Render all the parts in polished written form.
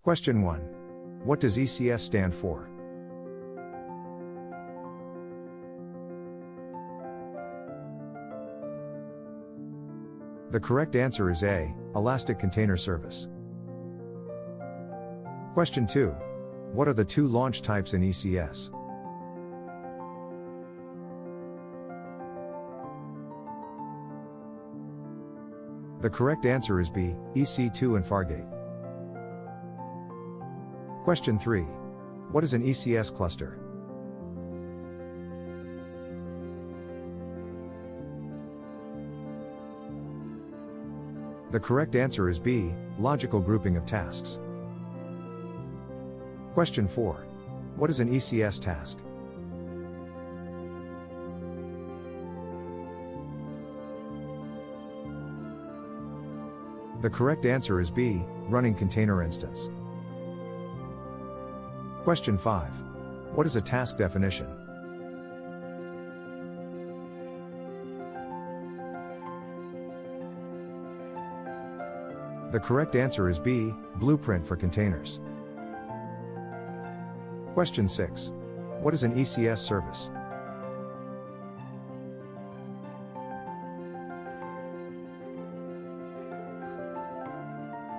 Question 1. What does ECS stand for? The correct answer is A, Elastic Container Service. Question 2. What are the two launch types in ECS? The correct answer is B, EC2 and Fargate. Question 3. What is an ECS cluster? The correct answer is B, logical grouping of tasks. Question 4. What is an ECS task? The correct answer is B, running container instance. Question 5. What is a task definition? The correct answer is B, blueprint for containers. Question 6. What is an ECS service?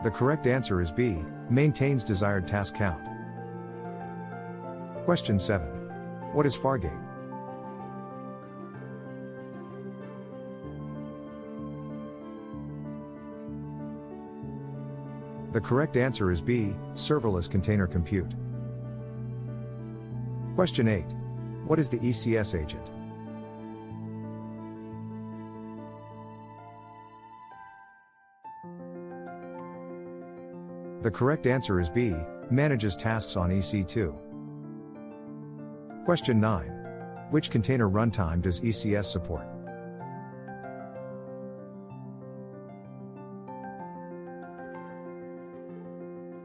The correct answer is B, maintains desired task count. Question 7. What is Fargate? The correct answer is B, serverless container compute. Question 8. What is the ECS agent? The correct answer is B, manages tasks on EC2. Question 9. Which container runtime does ECS support?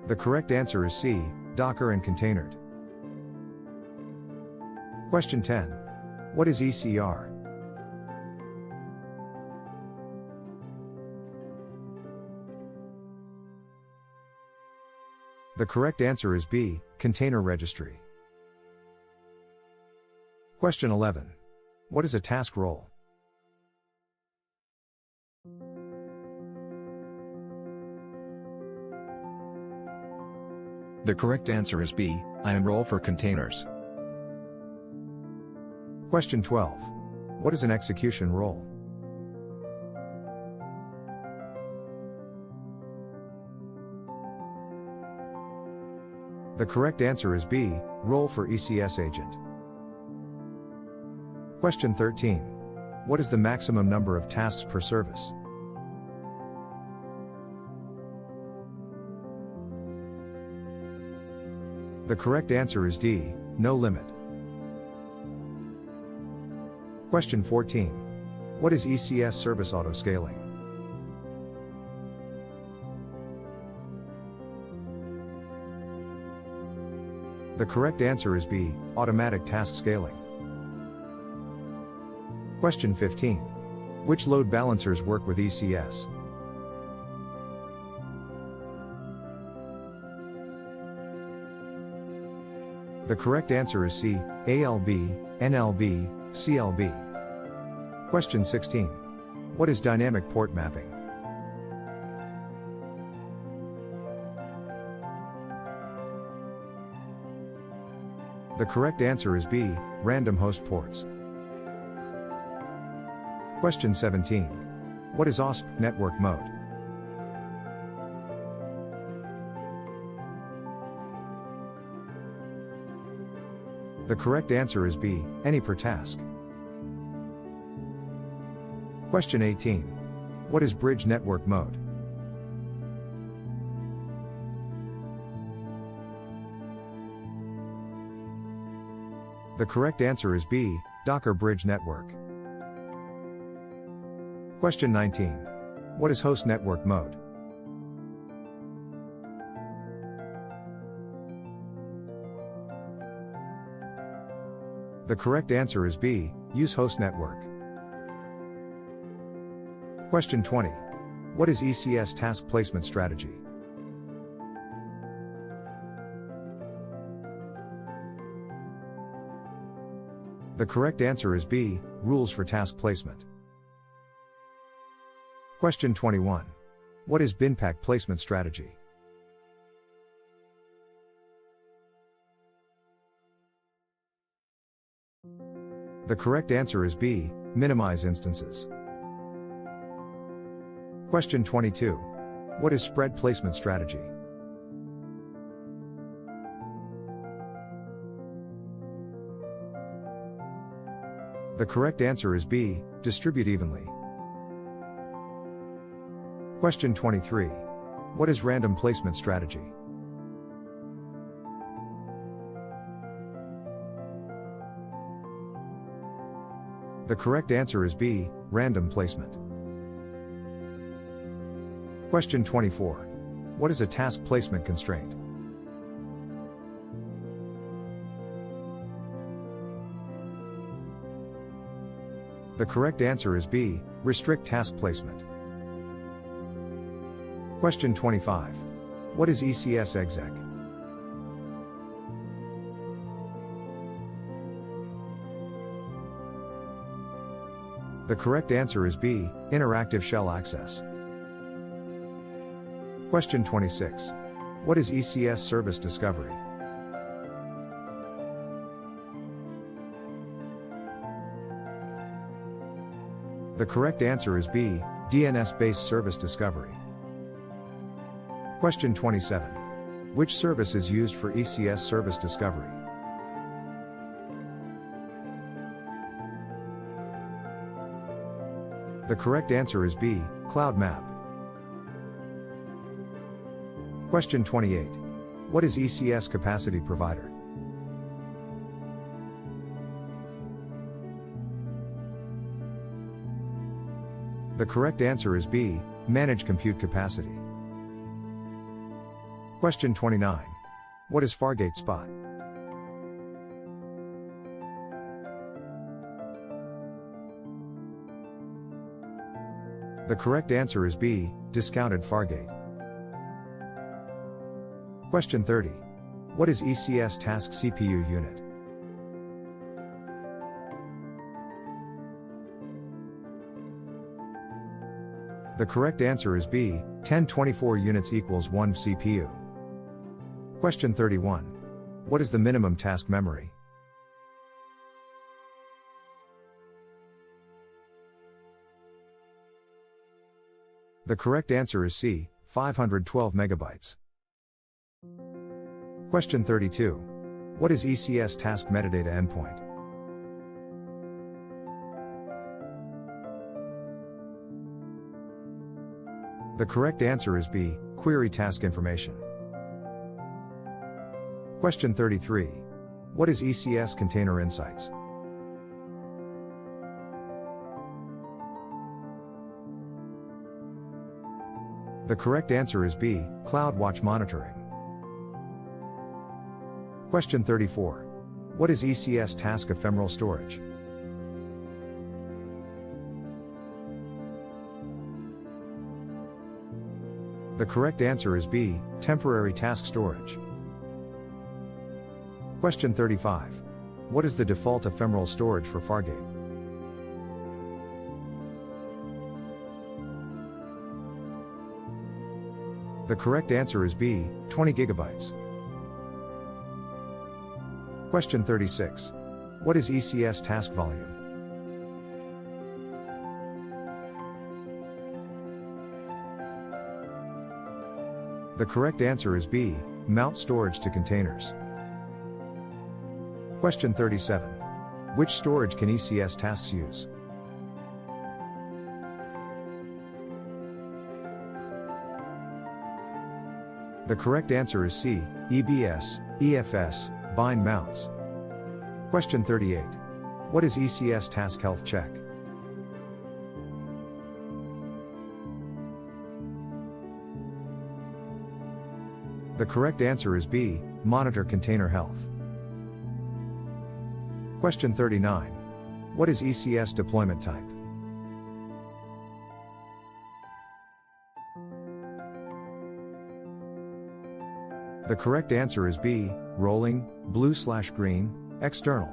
The correct answer is C, Docker and containered. Question 10. What is ECR? The correct answer is B, container registry. Question 11. What is a task role? The correct answer is B, IAM role for containers. Question 12. What is an execution role? The correct answer is B, role for ECS agent. Question 13. What is the maximum number of tasks per service? The correct answer is D, no limit. Question 14. What is ECS service autoscaling? The correct answer is B, automatic task scaling. Question 15. Which load balancers work with ECS? The correct answer is C, ALB, NLB, CLB. Question 16. What is dynamic port mapping? The correct answer is B, random host ports. Question 17. What is OSP network mode? The correct answer is B, any per task. Question 18. What is bridge network mode? The correct answer is B, Docker bridge network. Question 19. What is host network mode? The correct answer is B, use host network. Question 20. What is ECS task placement strategy? The correct answer is B, rules for task placement. Question 21. What is bin pack placement strategy? The correct answer is B, minimize instances. Question 22. What is spread placement strategy? The correct answer is B, distribute evenly. Question 23. What is random placement strategy? The correct answer is B, random placement. Question 24. What is a task placement constraint? The correct answer is B, restrict task placement. Question 25. What is ECS Exec? The correct answer is B, interactive shell access. Question 26. What is ECS service discovery? The correct answer is B, DNS-based service discovery. Question 27. Which service is used for ECS service discovery? The correct answer is B, Cloud Map. Question 28. What is ECS capacity provider? The correct answer is B, manage compute capacity. Question 29. What is Fargate spot? The correct answer is B, discounted Fargate. Question 30. What is ECS task CPU unit? The correct answer is B, 1024 units equals 1 CPU. Question 31. What is the minimum task memory? The correct answer is C, 512 megabytes. Question 32. What is ECS task metadata endpoint? The correct answer is B, query task information. Question 33. What is ECS container insights? The correct answer is B, CloudWatch monitoring. Question 34. What is ECS task ephemeral storage? The correct answer is B, temporary task storage. Question 35. What is the default ephemeral storage for Fargate? The correct answer is B, 20 gigabytes. Question 36. What is ECS task volume? The correct answer is B, mount storage to containers. Question 37. Which storage can ECS tasks use? The correct answer is C, EBS, EFS, bind mounts. Question 38. What is ECS task health check? The correct answer is B, monitor container health. Question 39. What is ECS deployment type? The correct answer is B, rolling, blue/green, external.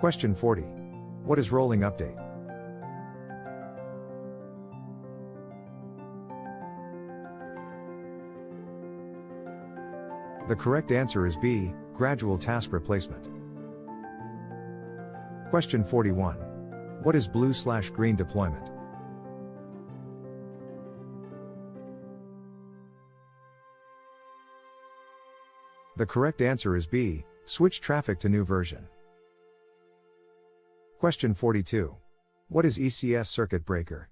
Question 40. What is rolling update? The correct answer is B, gradual task replacement. Question 41. What is blue/green deployment? The correct answer is B, switch traffic to new version. Question 42. What is ECS circuit breaker?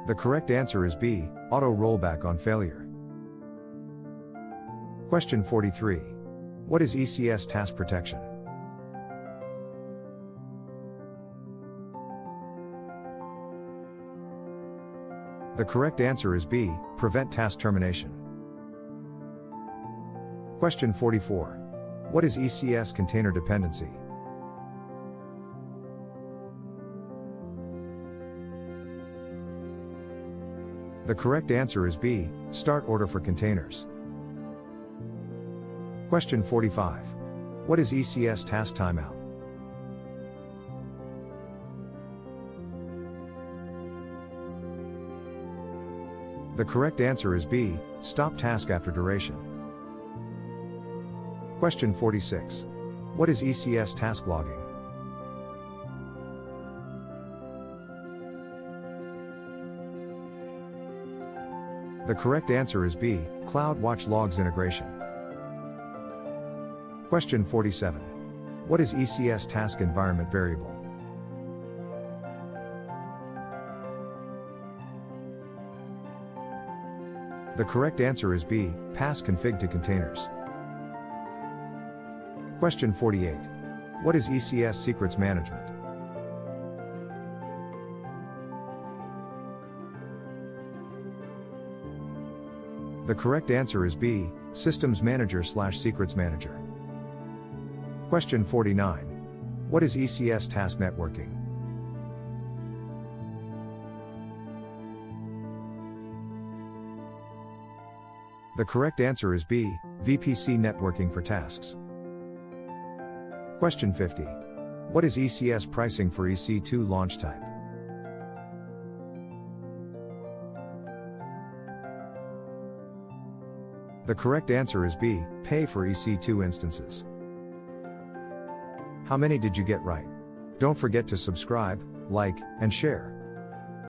The correct answer is B, auto rollback on failure. Question 43. What is ECS task protection? The correct answer is B, prevent task termination. Question 44. What is ECS container dependency? The correct answer is B, start order for containers. Question 45. What is ECS task timeout? The correct answer is B, stop task after duration. Question 46. What is ECS task logging? The correct answer is B, CloudWatch logs integration. Question 47. What is ECS task environment variable? The correct answer is B, pass config to containers. Question 48. What is ECS secrets management? The correct answer is B, systems manager/secrets manager. Question 49. What is ECS task networking? The correct answer is B, VPC networking for tasks. Question 50. What is ECS pricing for EC2 launch type? The correct answer is B, pay for EC2 instances. How many did you get right? Don't forget to subscribe, like, and share.